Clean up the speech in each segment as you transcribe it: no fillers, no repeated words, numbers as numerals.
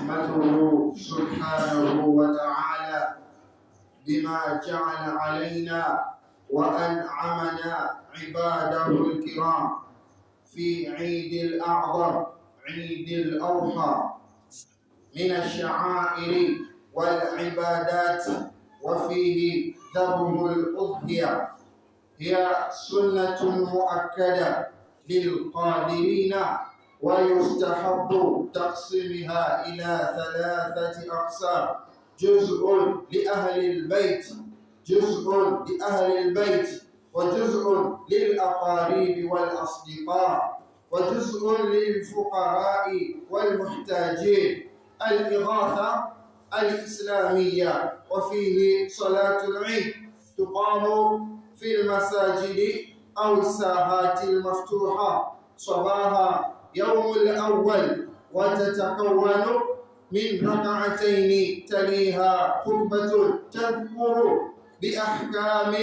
نحمده سبحانه وتعالى بما جعل علينا وأنعمنا عباده الكرام في عيد الأعظم عيد الأضحى من الشعائر والعبادات، وفيه ذبح الأضحية. هي سنة مؤكدة للقادرين، ويستحب تقسيمها إلى 3 أقسام: جزء لأهل البيت وجزء للأقارب والأصدقاء وجزء للفقراء والمحتاجين. الإغاثة الإسلامية. وفيه صلاة العيد تقام في المساجد أو الساحات المفتوحة صباح يوم الأول، وتتكون من ركعتين تليها خطبة تذكر بأحكام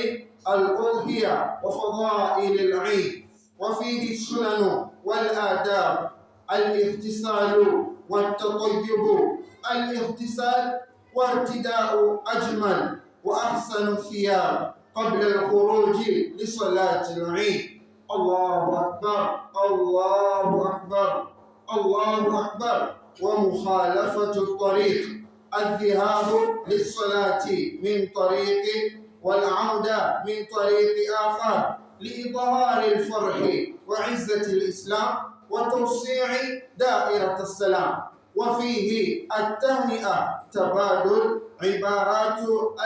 الأضحية وفضائل العيد. وفيه السنن والآداب: الاغتسال والتطيب. الاغتسال وارتداء أجمل وأحسن الثياب قبل الخروج لصلاة العيد. الله أكبر الله أكبر الله أكبر. ومخالفة الطريق: الذهاب للصلاة من طريق والعودة من طريق آخر لإظهار الفرح وعزة الإسلام وتوسيع دائرة السلام. وفيه التهنئة: تبادل عبارات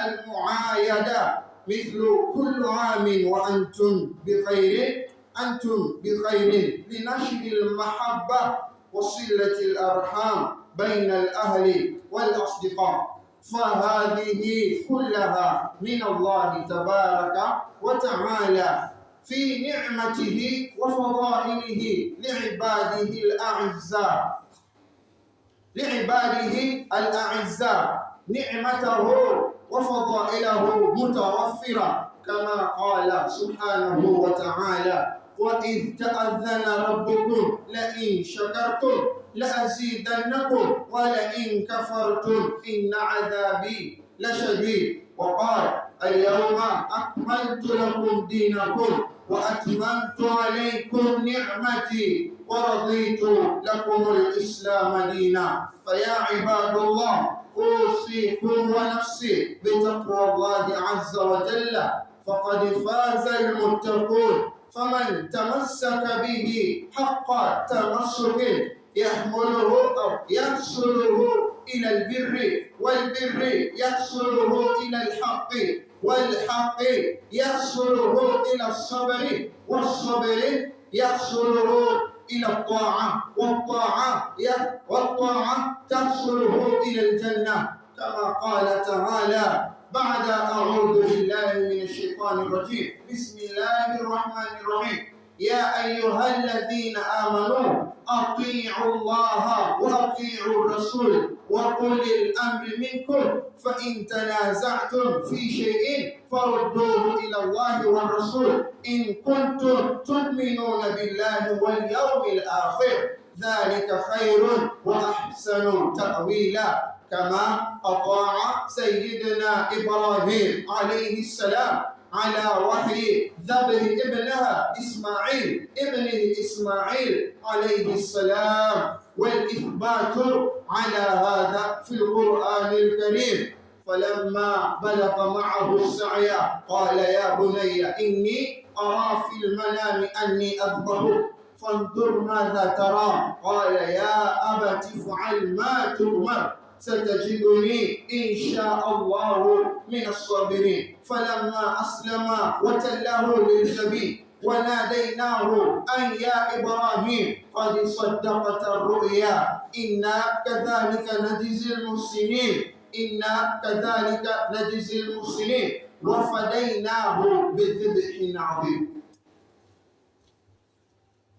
المعايدة مثل كل عام وأنتم بخير لنشر المحبة وصلة الأرحام بين الأهل والأصدقاء. فهذه كلها من الله تبارك وتعالى في نعمته وفضائله لعباده الأعزاء. نعمته وفضائله متوفرة، كما قال سبحانه وتعالى: وإذ تأذن ربكم لئن شكرتم لأزيدنكم ولئن كفرتم إن عذابي لشديد. وقال: اليوم أكملت لكم دينكم وأتممت عليكم نعمتي ورضيت لكم الإسلام دينا. فيا عباد الله، أوصيكم ونفسي بتقوى الله عز وجل، فقد فاز المتقون. فمن تمسك به حق تمسك يحمله أو يحصله إلى البر، والبر يحصله إلى الحق، والحق يحصله إلى الصبر، والصبر يحصله إلى الطاعة، والطاعة تحصله إلى الجنة. كما قال تعالى بعد: أعوذ بالله من الشيطان الرجيم، بسم الله الرحمن الرحيم: يا أيها الذين آمنوا أطيعوا الله وأطيعوا الرسول وأولي الأمر منكم، فإن تنازعتم في شيء فردوه إلى الله والرسول إن كنتم تؤمنون بالله واليوم الآخر، ذلك خير وأحسن تأويلا. كما أطاع سيدنا إبراهيم عليه السلام على وحي ذبح ابنه إسماعيل عليه السلام، والإثبات على هذا في القرآن الكريم. فلما بلغ معه السعي قال: يا بني إني أرى في المنام أني أذبحك فانظر ماذا ترى. قال: يا أبت افعل ما تؤمر ستجدني إن شاء الله من الصابرين. فلما أسلم وتله للجبين وناديناه أن يا إبراهيم قد صدقت الرؤيا إنا كذلك نجزي المحسنين وفديناه بذبح عظيم.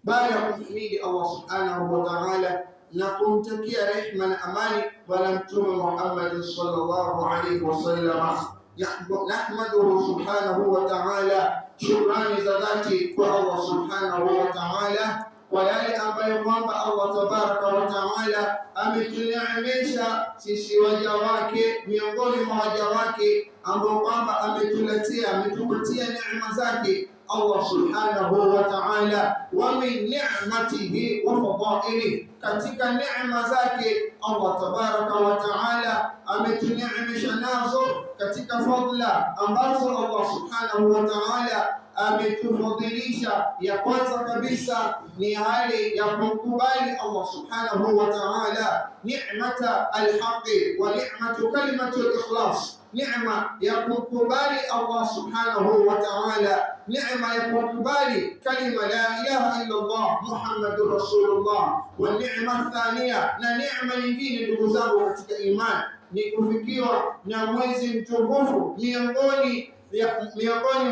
Baada kumhimidi Allah subhanahu wa ta'ala na kumtakia rehma na amani Bwana Mtume Muhammad sallallahu alaihi wasallam, nahmaduhu subhanahu wa ta'ala, shukrani za dhati kwa Allah subhanahu wa ta'ala kwa yale ambayo kwamba Allah tabaraka wa taala ametuneemesha sisi waja wake, miongoni mwa waja wake ambao kwamba ametupatia neema zake Allah subhanahu wa ta'ala. Wa min ni'matihi wa fadailihi, katika neema zake Allah tabaraka wa taala ametuneemesha nazo katika fadla ambazo Allah subhanahu wa taala ametufadhilisha. Ya kwanza kabisa ni hali ya kumkubali Allah subhanahu wa ta'ala ni'mata al-haqi wa ni'matu kalimatu al-ikhlas, neema ya kumkubali Allah subhanahu wa ta'ala, neema ya kumkubali kalima la ilaha illa Allah Muhammadur Rasulullah. Wa neema thania, na neema nyingine ndugu zangu katika imani, ni kufikiwa na mwezi mtukufu miongoni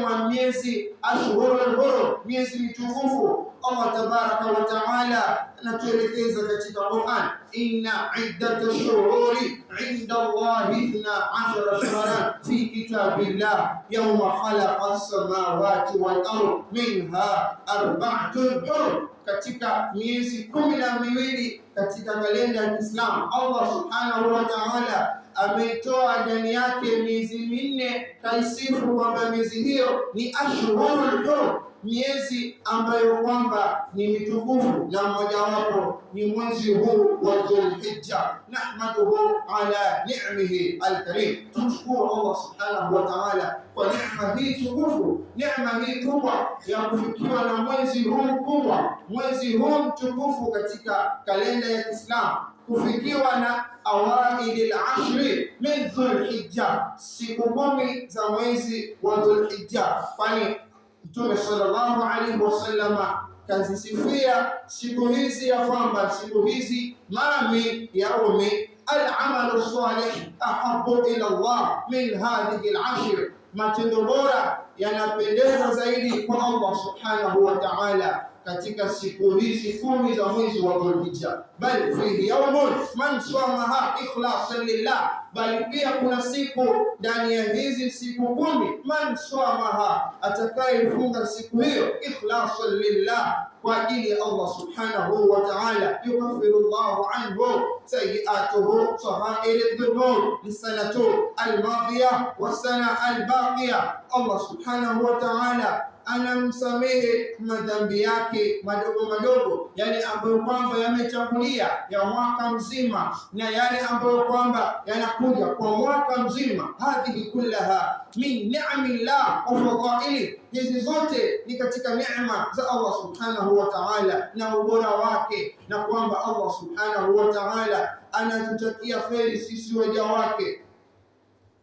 mwa miezi ashhurul hurum, miezi mitukufu. Allah tabaraka wa taala anatuelekeza katika Qur'an, inna iddatash shuhuri inda Allahi 12 shahran fi kitabillah yawma khalaqas samawati wal ardh minha arba'atun hurum, katika miezi 12 katika kalenda ya Kiislamu Allah subhanahu wa ta'ala ameitoa ndani yake miezi minne, kaisifu kwamba miezi hiyo ni ashhurul hurum, miezi ambayo kwamba ni mitukufu, na mmojawapo ni mwezi huu wa Dhulhijja. Nahmaduhu ala ni'mihi alkarim, tumshukuru Allah subhanahu wa ta'ala kwa neema hii tukufu, neema hii kubwa ya kufikiwa na mwezi huu mkubwa, mwezi huu mtukufu katika kalenda ya Kiislamu, kufikiwa na awailil ashri min Dhulhijja, siku 10 za mwezi wa Dhulhijja, kwani Mtume sallallahu alaihi wasallam kazisifia siku hizi ya kwamba siku hizi mami yaumi al-amalu salih ahabbu ila Allah min hadhihi al-ashr, matendo bora yanapendeza zaidi kwa Allah subhanahu wa ta'ala katika siku hizi 10 za mwezi wa Dhulhijja. Bal fihi yawmun man samaha ikhlasan lillah, bali pia kuna siku ndani ya hizi siku 10 man samaha, atakayefunga siku hiyo ikhlasan lillah, kwa ajili ya Allah subhanahu wa ta'ala, yukaffiru Allahu anhu sayi'atuhu sagha'ir dhunub lisanatu al-madhiya wa sana al-baqiya. Allah subhanahu wa ta'ala anamsamehe madhambi yake madogo madogo, yale ambayo kwamba yametangulia ya mwaka mzima na yale ambayo kwamba yanakuja kwa mwaka mzima. Hadhihi kullaha min ni'amillah wa fadaili, hizi zote ni katika neema za Allah subhanahu wa ta'ala na ubora wake, na kwamba Allah subhanahu wa ta'ala anatutakia kheri sisi waja wake.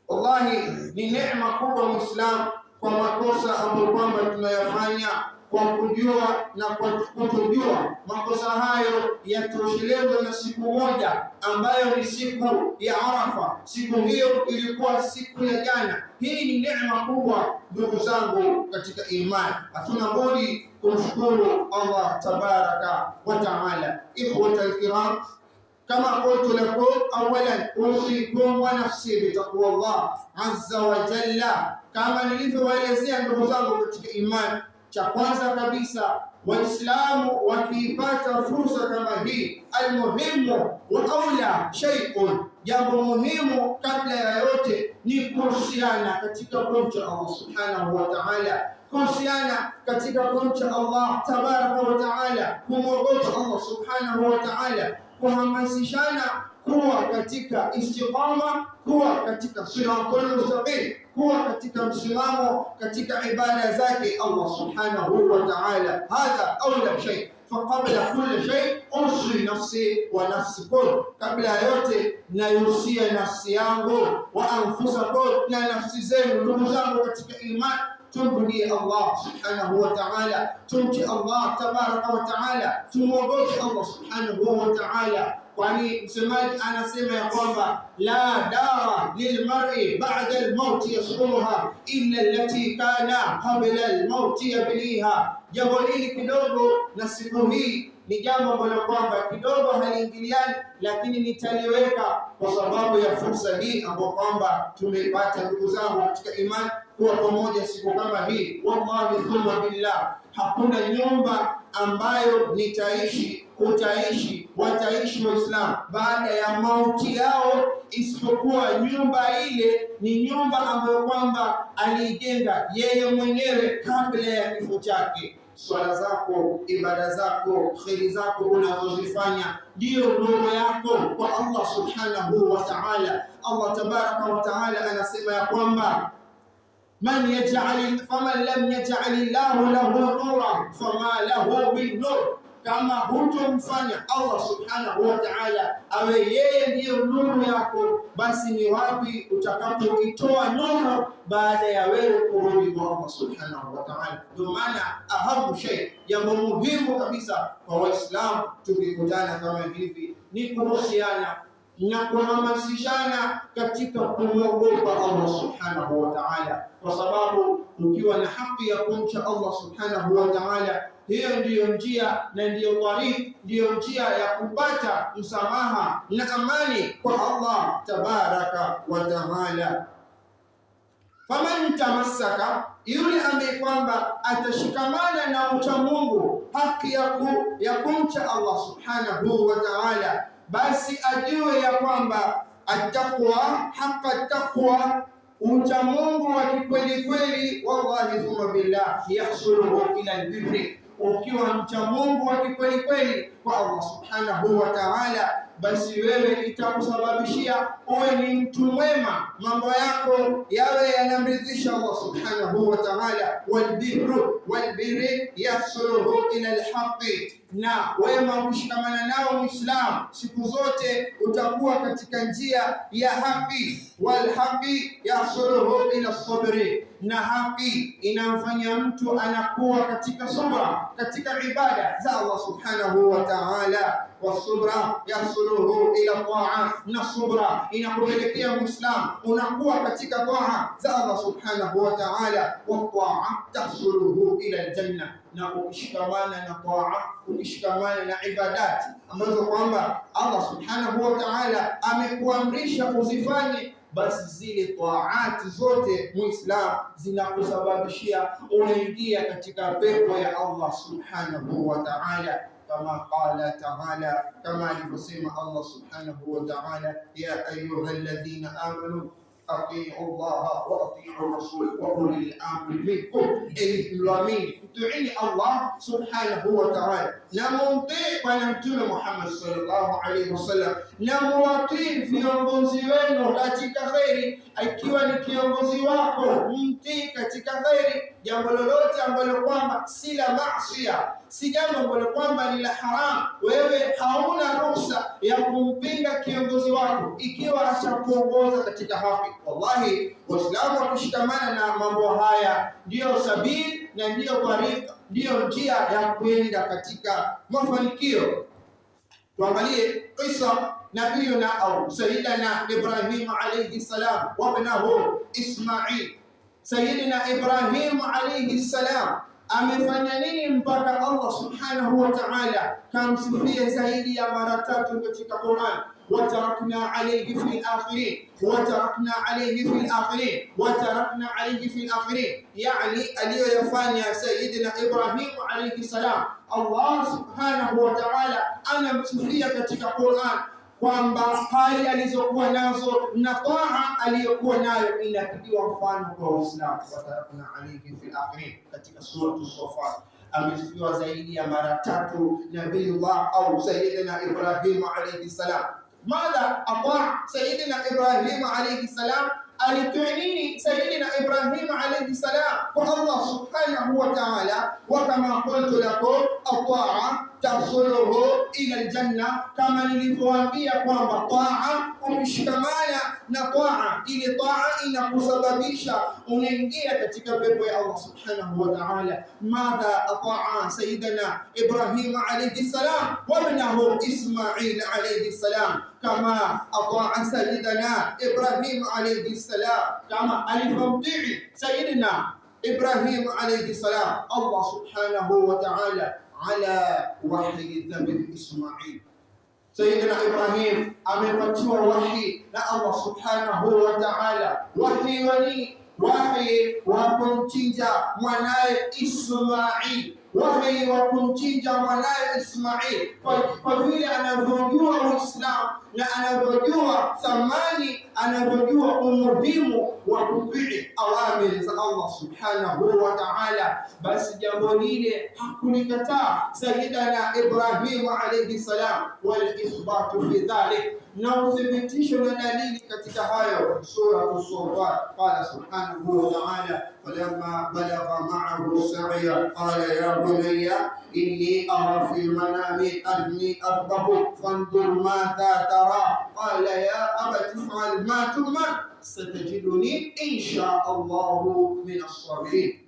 Wallahi ni neema kubwa Muislamu kwa makosa ambayo kwamba tunayafanya kwa kujua na kwa kutojua. Makosa hayo yatoshelezwa na siku moja ambayo ni siku ya Arafa. Siku hiyo ilikuwa siku ya jana. Hii ni neema kubwa ndugu zangu katika imani, hatuna budi kumshukuru Allah tabaraka wa taala. Ikhwatal kiram, kama qultu lakum awalan usikum wa nafsi bitaqwa Allah azza wa jalla, kama nilivyowaelezea ndugu zangu katika imani, cha kwanza kabisa Waislamu wakiipata fursa kama hii, almuhimu wa aula shay'un, jambo muhimu kabla ya yote ni kuhusiana katika kumcha Allah subhanahu wa ta'ala, kuhusiana katika kumcha Allah tabaraka wa ta'ala, kumwogopa Allah subhanahu wa ta'ala, kuhamasishana kuwa katika istiqama, kuwa katika siratul mustaqim, kuwa katika msimamo katika ibada zake Allah subhanahu wa ta'ala. Hadha awla shay, faqabla kulli shay usi nafsi wa nafsikum, kabla yote nayusia nafsi yangu wa anfusakum, na nafsi zenu ndugu zangu katika imani. Tumrudie Allah subhanahu wa ta'ala, tumche Allah tabaraka wa ta'ala, tumwogope Allah subhanahu wa ta'ala, kwani msemaji anasema ya kwamba la dara lilmar'i ba'da al-maut yaskunuha illa allati kana qabla al-maut yabniha. Jambo hili kidogo na siku hii ni jambo ambalo kwamba kidogo haliingiliani, lakini nitaliweka kwa sababu ya fursa hii ambayo kwamba tumeipata ndugu zangu katika imani, kuwa pamoja siku kama hii. Wallahi thumma billah, hakuna nyumba ambayo nitaishi, utaishi, wataishi Waislamu baada ya mauti yao, isipokuwa nyumba ile ni nyumba ambayo kwamba aliijenga yeye mwenyewe kabla ya kifo chake. Swala zako, ibada zako, kheri zako unazozifanya ndio nuru yako kwa Allah subhanahu wa ta'ala. Allah tabaraka wa ta'ala anasema ya kwamba faman lam yaj'al Allahu lahu nuran fama lahu min nur, kama hutomfanya Allah subhanahu wa ta'ala awe yeye ndiyo nuru yako, basi ni wapi utakapoitoa nuru baada ya wewe kurudi kwa Allah subhanahu wa ta'ala? Ndio maana ahamu shay, jambo muhimu kabisa kwa Waislamu tukikutana kama hivi ni kuhusiana na kuhamasishana katika kumwogopa Allah subhanahu wa ta'ala, kwa sababu ukiwa na haki ya kumcha Allah subhanahu wa ta'ala, hiyo ndiyo njia na ndiyo tariq, ndiyo njia ya kupata msamaha na amani kwa Allah tabaraka wa ta'ala. Faman tamassaka, yule ambaye kwamba atashikamana na ucha Mungu, haki ya kumcha Allah subhanahu wa ta'ala, basi ajue ya kwamba attaqwa, haqa taqwa, ucha Mungu wa kikweli kweli, wallahi thumma billah, yahsuluhu ila albirri. Ukiwa mcha Mungu wa kikweli kweli kwa Allah subhanahu wa ta'ala, basi wewe itakusababishia uwe ni mtu mwema, mambo yako yawe yanamridhisha Allah subhanahu wa ta'ala. Walbirri yahsuluhu ila alhaqi, na wema ukishikamana nao Muislamu siku zote utakuwa katika njia ya haki. Walhaqi yahsuluhu ila sabri, na haki inamfanya mtu anakuwa katika subra, katika ibada za Allah subhanahu wa ta'ala. Wasubra yahsuluhu ila taa, na subra inakupelekea Muislamu unakuwa katika taa za Allah subhanahu wa ta'ala. Wa taa tahsuluhu ila aljanna, na ukishikamana na taa, ukishikamana na ibadati ambazo kwamba Allah subhanahu wa ta'ala amekuamrisha uzifanye, basi zile taati zote Muislamu zinakusababishia unaingia katika pepo ya Allah subhanahu wa ta'ala. Kama qala ta'ala, kama alivyosema Allah subhanahu wa ta'ala, ya ayyuhalladhina amanu atiu Allah wa atiu Rasul wa ulil amri minkum, mlioamini mtuini Allah subhanahu wa ta'ala na mumtii Bwana Mtume Muhammad sallallahu alaihi wasallam, na muwatii viongozi wenu katika khairi. Ikiwa ni kiongozi wako, mtii katika khairi. Jambo lolote ambalo kwamba si la maasiya, si jambo ambalo kwamba ni la haram, wewe hauna ruhusa ya kumpinga kiongozi wako ikiwa atakuongoza katika haki. Wallahi, Waislamu wakishikamana na mambo haya ndiyo sabili na ndiyo tariqa, ndiyo njia ya kwenda katika mafanikio. Tuangalie kisa nabiyuna au sayyidina Ibrahim alayhi salam wa ibnahu Ismail. Sayyidina Ibrahim alayhi salam amefanya nini mpaka Allah subhanahu wa ta'ala kamsifia zaidi ya mara 3 katika Qur'an? وتركنا عليه في الآخرين وتركنا عليه في الآخرين وتركنا عليه في الآخرين. يعني aliyoyafanya Sayyidina Ibrahim alayhi salam, Allah subhanahu wa ta'ala anamsifia katika Qur'an kwamba hali alizokuwa nazo na taa aliyokuwa nayo inapigiwa mfano kwa Uislamu. Watarakna alayhi fil akhirin, katika sura as-Saffat amesifiwa zaidi ya mara 3 Nabiyullah au Sayyidina Ibrahim alayhi salam. Madha ataa Sayyidina Ibrahim alayhi salam, alituinini Sayyidina Ibrahim alayhi salam kwa Allah subhanahu wa ta'ala. Wa kama qultu lakum ataa tahsuluhu ila aljanna, kama nilivyowaambia kwamba taa, ukishikamana na taa, ile taa inakusababisha unaingia katika pepo ya Allah subhanahu wa ta'ala. Madha ataa Sayyidina Ibrahim alayhi salam wa ibnahu Ismail alayhi salam, kama ataa Sayyidina Ibrahim alayhi salam, kama alivyomtii Sayyidina Ibrahim alayhi salam Allah subhanahu wa ta'ala ala wahyi dhabih Ismail. Sayyidina Ibrahim amepatiwa wahi na Allah subhanahu wa ta'ala. Wahi wani wahi wa kumchinja mwanaye Ismail, wahi wa kumchinja mwanaye Ismail, kwa vile anavyojua Uislamu na anavyojua thamani, anavyojua umuhimu wa kutii awamiri za Allah subhanahu wa ta'ala. Basi jambo lile hakulikataa Sayyidina Ibrahim alayhi salam, wal ithbatu fi dhalik, na uthibitisho na dalili katika hayo sura As-Safat. Qala subhanahu wa ta'ala falamma balagha ma'ahu sa'ya qala ya bunayya inni ara fil manami anni adhbahu fanzur madha tara qala ya abati fa'al ma tu'mar satajiduni insha Allah min as-sabirin.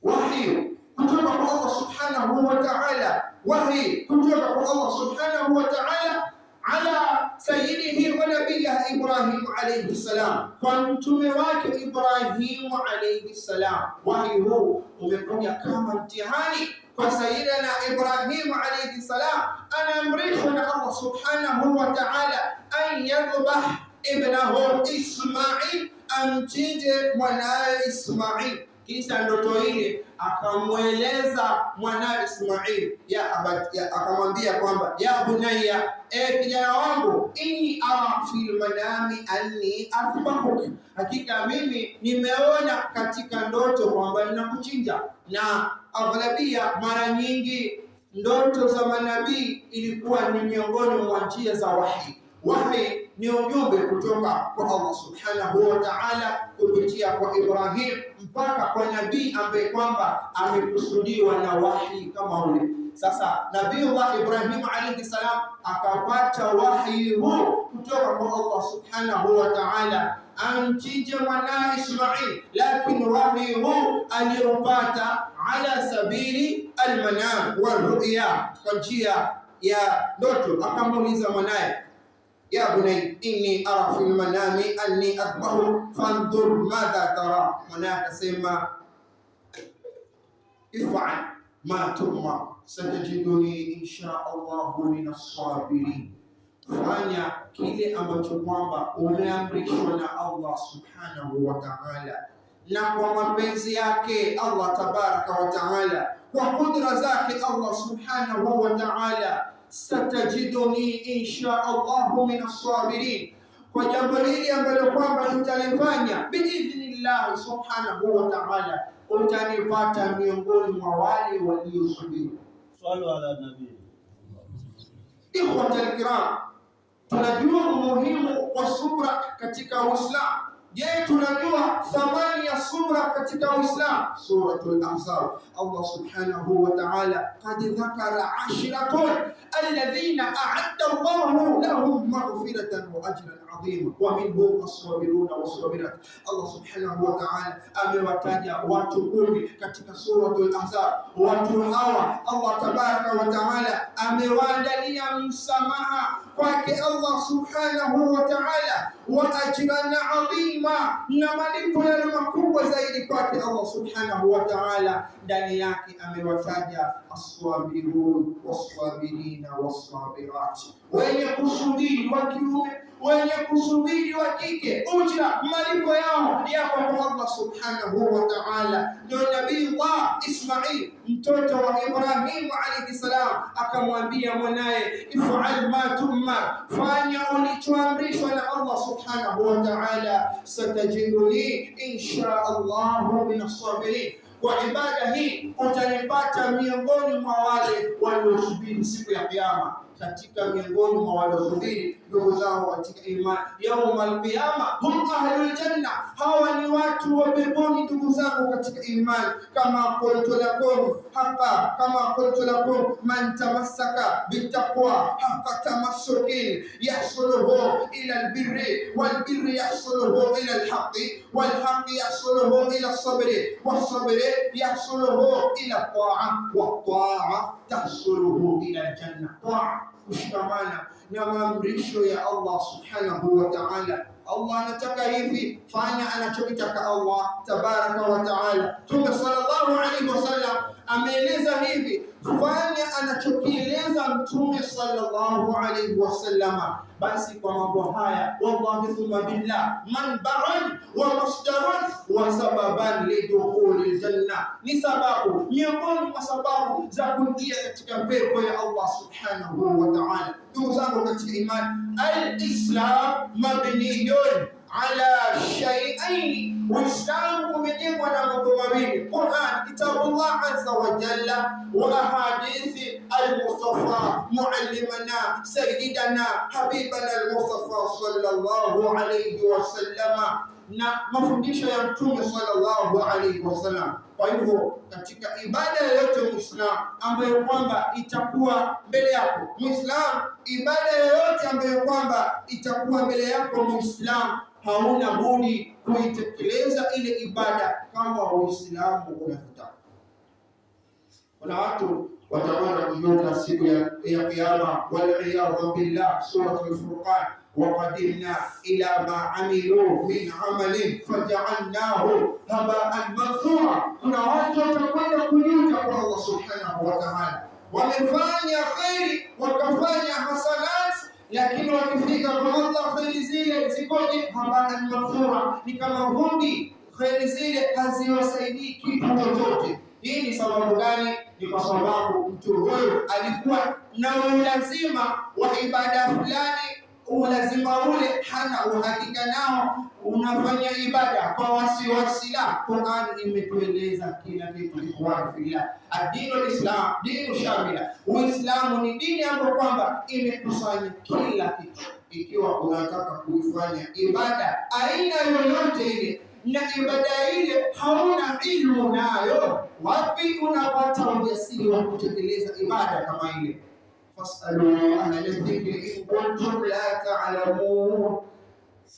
Wahyi kutoka kwa Allah subhanahu wa ta'ala, wahyi kutoka kwa Allah subhanahu wa ta'ala ala sayyidihi wa nabiyyihi Ibrahim alayhi salam, kwa mtume wake Ibrahim alayhi salam. Wahyi huu umekuja kama mtihani kwa Sayyidina Ibrahim alayhi salam, anaamrishwa na Allah subhanahu wa ta'ala an yadhbah ibnahu Ismail, amchinje mwanae Ismail. Kisha ndoto ile akamweleza mwanae Ismail, akamwambia kwamba ya bunayya, kijana wangu, inni ara fil manami anni athbahuk, hakika mimi nimeona katika ndoto kwamba ninakuchinja. Na aghlabia, mara nyingi ndoto za manabii ilikuwa ni miongoni mwa njia za wahi. Wahi ni ujumbe kutoka kwa Allah subhanahu wa ta'ala kupitia kwa Ibrahim mpaka kwa nabii ambaye kwamba amekusudiwa na wahi kama ule. Sasa Nabiiullah Ibrahim alayhi salam akapata wahi huu kutoka kwa Allah subhanahu wa ta'ala amchinje mwanae Ismail, lakini wahi huu aliyopata ala sabili almanam wa ru'ya, kwa njia ya ndoto. Akamuuliza mwanae, ya bunay inni ara fil manami anni adhbahu fanzur madha tara. Mwanae akasema if'al ma tu'mar satajiduni insha Allah min as-sabirin, fanya kile ambacho kwamba umeamrishwa na Allah subhanahu wa ta'ala, na kwa mapenzi yake Allah tabaraka wa ta'ala, kwa kudra zake Allah subhanahu wa ta'ala, satajiduni insha Allah min as-sabirin, kwa jambo hili ambalo kwamba tutalifanya biidhnillah subhanahu wa ta'ala, utanipata miongoni mwa wale waliosubiri. Swali ala nabii. Ikhwata al-kiram, tunajua umuhimu wa subra katika Uislamu. Je, tunajua thamani ya subra katika Uislamu? Suratul Ahzab, Allah subhanahu wa ta'ala qad dhakara 'ashratun alladhina a'adda Allahu lahum maghfiratan wa ajran 'azima wa minhum as-sabiruna was-sabirat. Allah subhanahu wa ta'ala amewataja watu 10 katika suratul Ahzab. Watu hawa Allah tabaraka wa ta'ala amewaandalia msamaha kwake Allah subhanahu wa ta'ala wa ajran 'azima, na malipo yale makubwa zaidi kwake Allah subhanahu wa ta'ala. Ndani yake amewataja as-sabirun was-sabirina was-sabirat, wenye kusubiri wa kiume, wenye kusubiri wa kike, ujira malipo yao yako kwa Allah subhanahu wa ta'ala. Ndio Nabiiullah Ismail mtoto wa Ibrahim alayhi salam akamwambia mwanae, if'al ma tu'mar, fanya ulichoamrishwa na Allah subhanahu wa ta'ala, satajiduni insha Allah min as-sabirin. Kwa ibada hii utanipata miongoni mwa wale waliosubiri siku ya Kiyama. Katika miongoni mwa waliosubiri, ndugu zao katika imani, yaumal qiyama hum ahlul janna, hawa ni watu wa peponi. Ndugu zangu katika imani, kama qultu lakum haqa, kama qultu lakum man tamassaka bittaqwa haqa tamassukin yahsuluhu ila albirri wal birri yahsuluhu ila alhaqqi wal haqqi yahsuluhu ila as-sabri was sabri yahsuluhu ila at-ta'a wat ta'a tahsuluhu ila aljanna. Ta'a, kushikamana na maamrisho ya Allah subhanahu wa ta'ala. Allah anataka hivi, fanya anachokitaka Allah tabaraka wa ta'ala. Mtume sallallahu alaihi wasallam ameeleza hivi, fanya anachokieleza Mtume sallallahu alayhi wasallam. Basi kwa mambo haya, wallahi thumma billah, manba'an wa masdaran wa sababan lidukhulil janna, ni sababu miongoni mwa sababu za kuingia katika pepo ya Allah subhanahu wa ta'ala. Ndugu zangu katika imani, al-Islam mabniyun ala shay'ain, Uislamu umejengwa na mambo mawili: Qur'an, kitabullah azza wa jalla, wa ahadithi al-Mustafa muallimana sayyidina habibana al-Mustafa sallallahu alayhi wa sallam, na mafundisho ya Mtume sallallahu alayhi wasallam. Kwa hivyo katika ibada yoyote Muislam ambayo kwamba itakuwa mbele yako Muislam, ibada yoyote ambayo kwamba itakuwa mbele yako Muislam, hauna budi kuitekeleza ile ibada kama Uislamu unavyotaka. Kuna watu watakwenda kujuta siku ya Kiyama, wal-iyadhu billah. Suratul Furqan, وقدمنا إلى ما عملوا من عمل فجعلناه هباء منثورا. Kuna watu watakwenda kujuta kwa Allah subhanahu wa ta'ala, wamefanya khairi wakafanya hasanat, lakini wakifika kwa Allah khairi zile zikoje? Habaan manthura, ni kama vumbi. Khairi zile haziwasaidii kitu chochote. Hii ni sababu gani? Ni kwa sababu mtu huyo alikuwa na ulazima wa ibada fulani, ulazima ule hana uhakika nao, unafanya ibada kwa wasiwasi. La, Qur'an imetueleza kila kitu. Ikhwan fillah, ad-dinul islam dinu shamila. Uislamu ni dini ambayo kwamba imekusanya kila kitu. Ikiwa unataka kuifanya ibada aina yoyote ile, na ibada ile hauna ilmu nayo, wapi unapata ujasiri wa kutekeleza ibada kama ile? Fasalu ahla dhikri in kuntum la ta'lamun.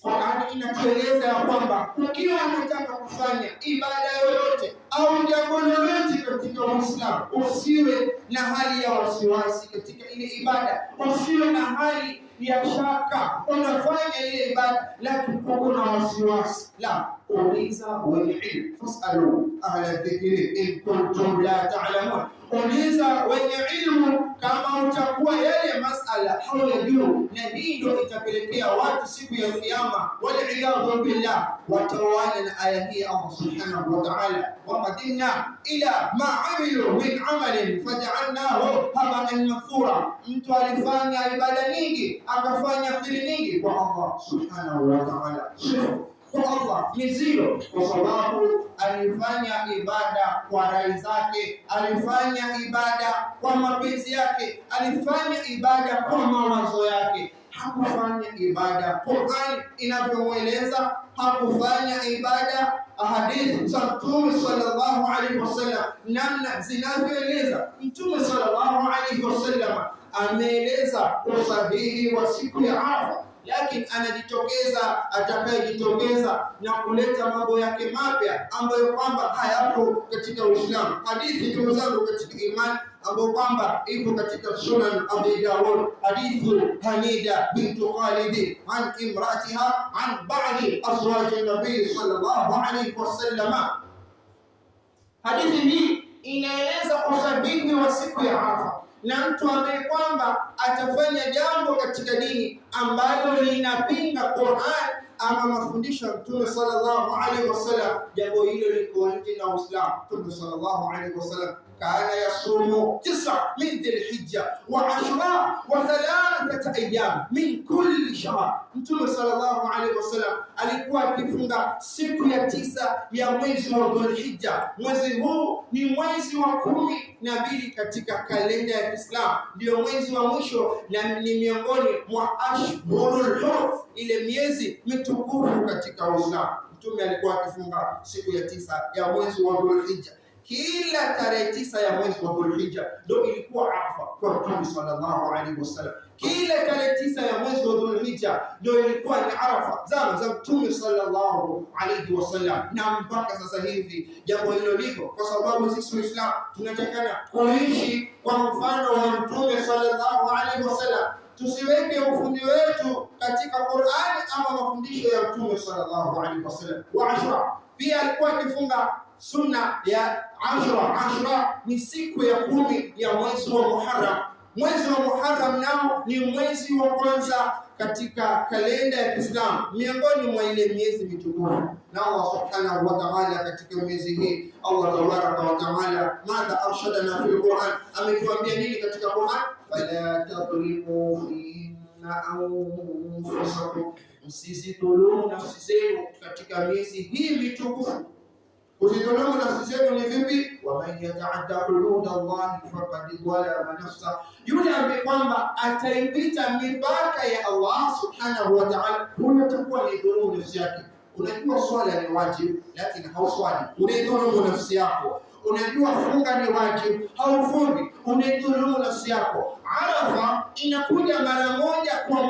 Qur'an inatueleza kwamba ukiwa unataka kufanya ibada yoyote au jambo lolote katika Uislamu, usiwe na hali ya wasiwasi katika ile ibada, usiwe na hali ya shaka unafanya ile ibada lakini uko na wasiwasi. La, uliza wenye ilmu. Fasalu ahla dhikri in kuntum la ta'lamun, uliza wenye ilmu kama utakuwa yale masala hauyajui. Na hii ndio itapelekea watu siku ya Kiyama, wal-iyadhu billah, watawana na aya hii Allah subhanahu wa ta'ala, waqadimna ila ma amilu min amalin faj'alnahu haba'an manthura. Mtu alifanya ibada nyingi akafanya khiri nyingi kwa Allah subhanahu wa ta'ala, kwa Allah ni zero, kwa sababu alifanya ibada kwa rai zake, alifanya ibada kwa mapenzi yake, alifanya ibada kwa mawazo yake, hakufanya ibada Qur'an inavyoeleza, hakufanya ibada hadithi za Mtume sallallahu alaihi wasallam namna zinavyoeleza. Mtume sallallahu alaihi wasallam ameeleza usahihi wa siku ya Arafa, lakini anajitokeza atakayejitokeza na kuleta mambo yake mapya ambayo kwamba hayapo katika Uislamu. Hadithi ndugu zangu katika imani ambayo kwamba ipo katika Sunan Abi Dawud, hadithu Hanida bintu Khalid an imratiha an ba'di azwaji nabii sallallahu alayhi wasallam. Hadithi hii inaeleza usahihi wa siku ya Arafa, na mtu ambaye kwamba atafanya jambo katika dini ambalo linapinga Qur'an ama mafundisho ya Mtume sallallahu alaihi wasallam, jambo hilo liko nje na Uislamu. Mtume sallallahu alaihi wasallam kana yasumu 9 min dhil-hijja wa 10 wa 3 ayyam min kulli shahr. Mtume sallallahu alaihi wasallam alikuwa akifunga siku ya 9 ya mwezi wa Dhul-Hijja. Mwezi huu ni mwezi wa 12 katika kalenda ya Kiislamu, ndio mwezi wa mwisho na ni miongoni mwa ashhurul hurum, ile miezi mitukufu katika Uislamu. Mtume alikuwa akifunga siku ya 9 ya mwezi wa Dhul-Hijja. Kila tarehe 9 ya mwezi wa Dhul-Hijja ndio ilikuwa Arafa kwa Mtume sallallahu alaihi wasallam. Kila tarehe 9 ya mwezi wa Dhul-Hijja ndio ilikuwa ni Arafa zama za Mtume sallallahu alaihi wasallam, na mpaka sasa hivi jambo hilo liko, kwa sababu sisi Waislamu tunatakana kuishi kwa mfano wa Mtume sallallahu alaihi wasallam. Tusiweke ufundi wetu katika Qur'ani ama mafundisho ya Mtume sallallahu alaihi wasallam. Wa Ashura pia alikuwa akifunga sunna ya Ashura. Ashura ni siku ya 10 ya mwezi wa Muharram. Mwezi wa Muharram nao ni mwezi wa kwanza katika kalenda ya Kiislamu, miongoni mwa ile miezi mitukufu. Na Allah subhanahu wa ta'ala katika mwezi hii, Allah tabaraka wa ta'ala madha arshadana fil Qur'an, ametuambia nini katika Qur'an? Fala tadhlimu fihinna anfusakum, msizidhulumu nafsi zenu katika miezi hii mitukufu. Kuzidhulumu nafsi zenu ni vipi? Waman yataadda hududa Allahi faqad zalama nafsa, yule ambaye kwamba ataipita mipaka ya Allah subhanahu wa ta'ala, huyo atakuwa ni dhulumu nafsi yake. Unajua swala ni wajibu lakini hauswali, unaidhulumu nafsi yako. Unajua funga ni wajibu, haufungi, unaidhulumu nafsi yako. Arafa inakuja mara moja kwa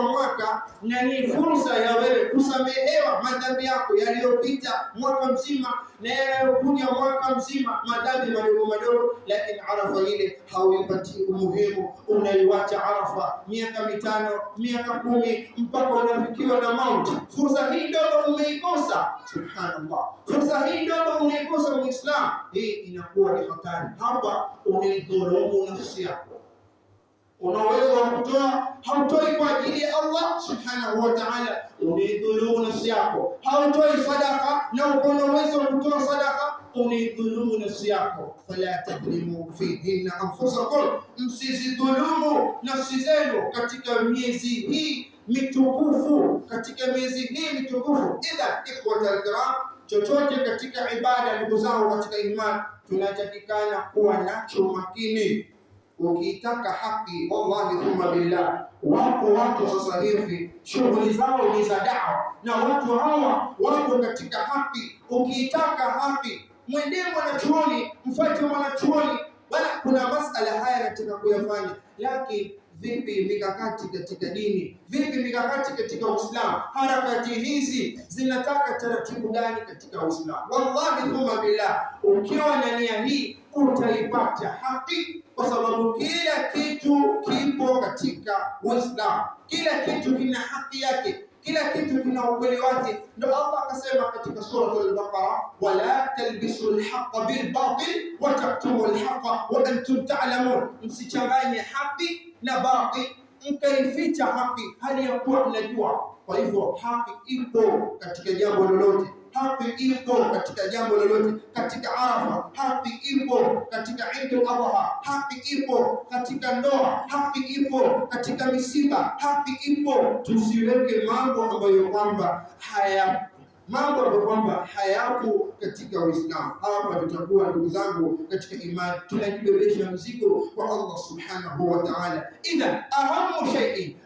mwaka, na ni fursa ya wewe kusamehewa madhambi yako yaliyopita mwaka mzima na yanayokuja mwaka mzima, madhambi madogo madogo. Lakini Arafa ile hauipatii umuhimu, unaiwacha Arafa miaka 5, miaka 10, mpaka unafikiwa na mauti. Fursa hii ndogo umeikosa, subhanallah. Fursa hii ndogo umeikosa Muislamu, hii inakuwa ni hatari. Hapa unaidhulumu nafsi yako. Una uwezo wa kutoa, hautoi kwa ajili ya Allah subhanahu wa ta'ala, unaidhulumu nafsi yako. Hautoi sadaka na uko na uwezo wa kutoa sadaka, unaidhulumu nafsi yako. Fala tadhlimu fihinna anfusakum, msizidhulumu nafsi zenu katika miezi hii mitukufu, Idha ikhwatal kiram, chochote katika ibada, ndugu zangu katika imani, tunatakikana kuwa nacho makini. Ukitaka haki, wallahi thumma billah, wapo watu sasa hivi shughuli zao ni za dawa, na watu hawa wako katika haki. Ukitaka haki, mwendee mwanachuoni, mfuate mwanachuoni. Bwana, kuna masala haya nataka kuyafanya, lakini vipi mikakati katika dini? Vipi mikakati katika Uislamu? Harakati hizi zinataka taratibu gani katika Uislamu? Wallahi thumma billah, ukiwa na nia hii utaipata haki, kwa sababu kila kitu kipo katika Uislamu. Kila kitu kina haki yake, kila kitu kina ukweli wake. Ndio Allah akasema katika sura al-Baqara, wala talbisu al-haqqa bil batil wa taktumu al-haqqa wa antum ta'lamun, msichanganye haki na batil, mkaificha haki hali ya kuwa mnajua. Kwa hivyo haki ipo katika jambo lolote, haki ipo katika jambo lolote. Katika Arafa haki ipo, katika Eid al-Adha haki ipo, katika ndoa haki ipo, katika misiba haki ipo. Tusiweke mambo ambayo kwamba hayapo katika Uislamu. Hapa tutakuwa, ndugu zangu katika imani, tunajibebesha mzigo kwa Allah subhanahu wa ta'ala. Idhan ahamu shay'in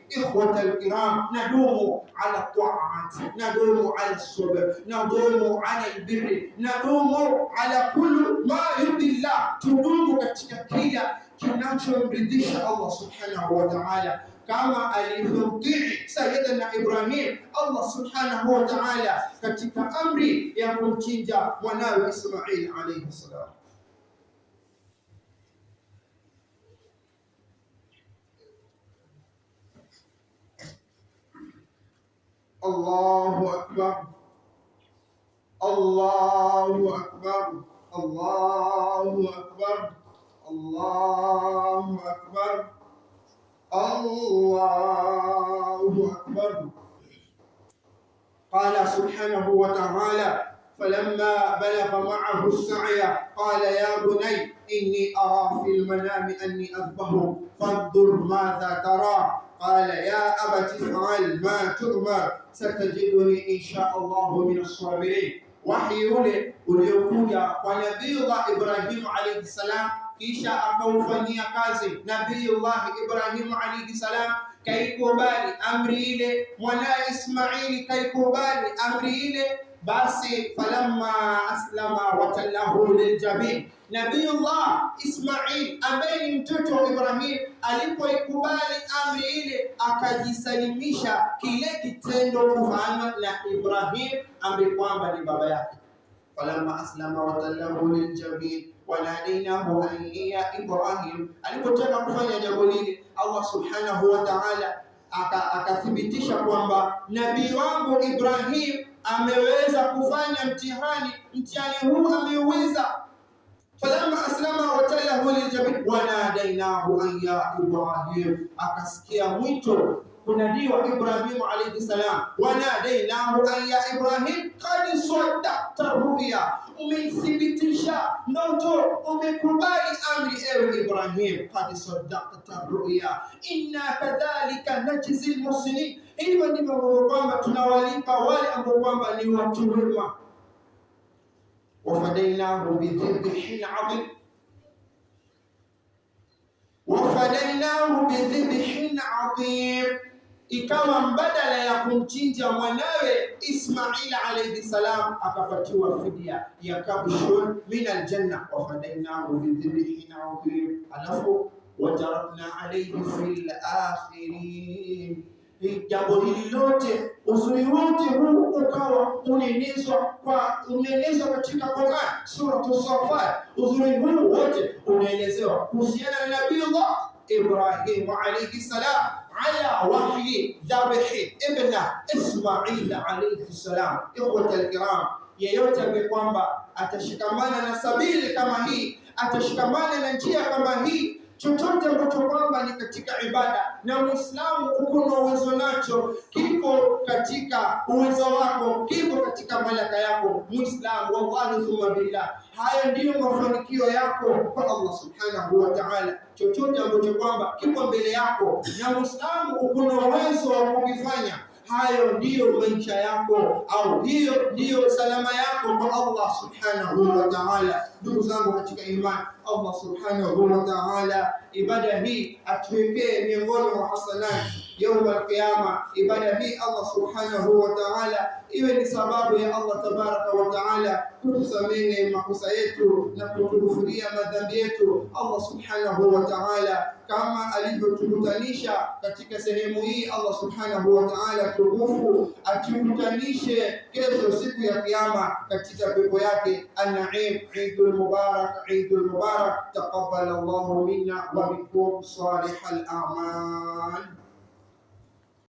ikhwata al-kiram, nadumu ala ta'at, nadumu ala sabr, nadumu ala albirri, nadumu ala kulli ma yudillah, tudumu katika kila kinachomridhisha Allah subhanahu wa ta'ala, kama alivyomtii Sayyidina Ibrahim Allah subhanahu wa ta'ala katika amri ya kumchinja mwanawe Ismail alayhi salam. Allahu akbar, Allahu akbar, Allahu akbar, Allahu akbar, Allahu akbar. Qala subhanahu wa ta'ala, falamma balagha ma'ahu as-sa'ya qala ya bunay inni ara fil manami anni adhbahu fanzur madha tara. قال يا أبت افعل ما تؤمر ستجدني إن شاء الله من الصابرين. Wahi ule uliokuja kwa Nabiiullah Ibrahim alayhi salam, kisha akaufanyia kazi Nabiiullah Ibrahim alayhi salam, kaikubali amri ile. Mwanae Ismaili kaikubali amri ile. Basi falamma aslama watallahu liljabin, Nabiiullah Ismail ambaye ni mtoto wa Ibrahim alipoikubali amri ile, akajisalimisha kile kitendo kufanywa na Ibrahim ambaye kwamba ni baba yake. Falamma aslama watallahu liljabin wanadainahu an ya Ibrahim, alipotaka kufanya jambo lile, Allah subhanahu wa ta'ala akathibitisha kwamba nabii wangu Ibrahim ameweza kufanya mtihani huu ameuweza. Falamma aslama watallahu jambo lilijamii, wanadainahu an ya Ibrahim, akasikia mwito kunadiwa Ibrahim alayhi salam, wanadainahu an ya Ibrahim qad saddaqta ruya, umethibitisha ndoto, umekubali amri ewe Ibrahim, qad saddaqta ruya inna kadhalika najzi almuslimin. Hivyo ndivyo kwamba tunawalipa wale ambao kwamba ni watu wema. Wafadainahu bidhibhin adhim, wafadainahu bidhibhin adhim, ikawa mbadala ya kumchinja mwanawe Ismail alayhi salam akapatiwa fidia ya kabshun min aljanna. Wafadainahu bidhibhin adhim, alafu watarakna alayhi fil akhirin. Jambo hili lote, uzuri wote huu ukawa unaelezwa katika Qur'an, sura As-Saffat. Uzuri huu wote unaelezewa kuhusiana na Nabiiullah Ibrahim alayhi salam ala wahyi dhabhi ibn Ismail alayhi salam. Ikhwata al-kiram, yeyote ambaye kwamba atashikamana na sabili kama hii, atashikamana na njia kama hii, chochote ambacho kwamba ni katika ibada na Muislamu uko na uwezo nacho, kipo katika uwezo wako, kipo katika malaka yako Muislamu, wallahi thumma billah, haya ndiyo mafanikio yako kwa Allah subhanahu wa ta'ala. Chochote ambacho kwamba kipo mbele yako na Muislamu uko na uwezo wa kukifanya, hayo ndiyo maisha yako, au hiyo ndiyo salama yako kwa Allah subhanahu wa ta'ala. Ndugu zangu katika imani, Allah subhanahu wa ta'ala ibada hii atuwekee miongoni mwa hasanati يوم القيامة. ibada hii Allah subhanahu wa ta'ala iwe ni sababu ya Allah tabaraka wa ta'ala kutusamehe makosa yetu na kutughfiria madhambi yetu. Allah subhanahu wa ta'ala kama alivyotukutanisha katika sehemu hii, Allah subhanahu wa ta'ala tukufu atukutanishe kesho siku ya kiyama katika pepo yake. An-Naim, Eidul Mubarak, Eidul Mubarak. Taqabbal Allahu minna wa minkum salihal a'mal.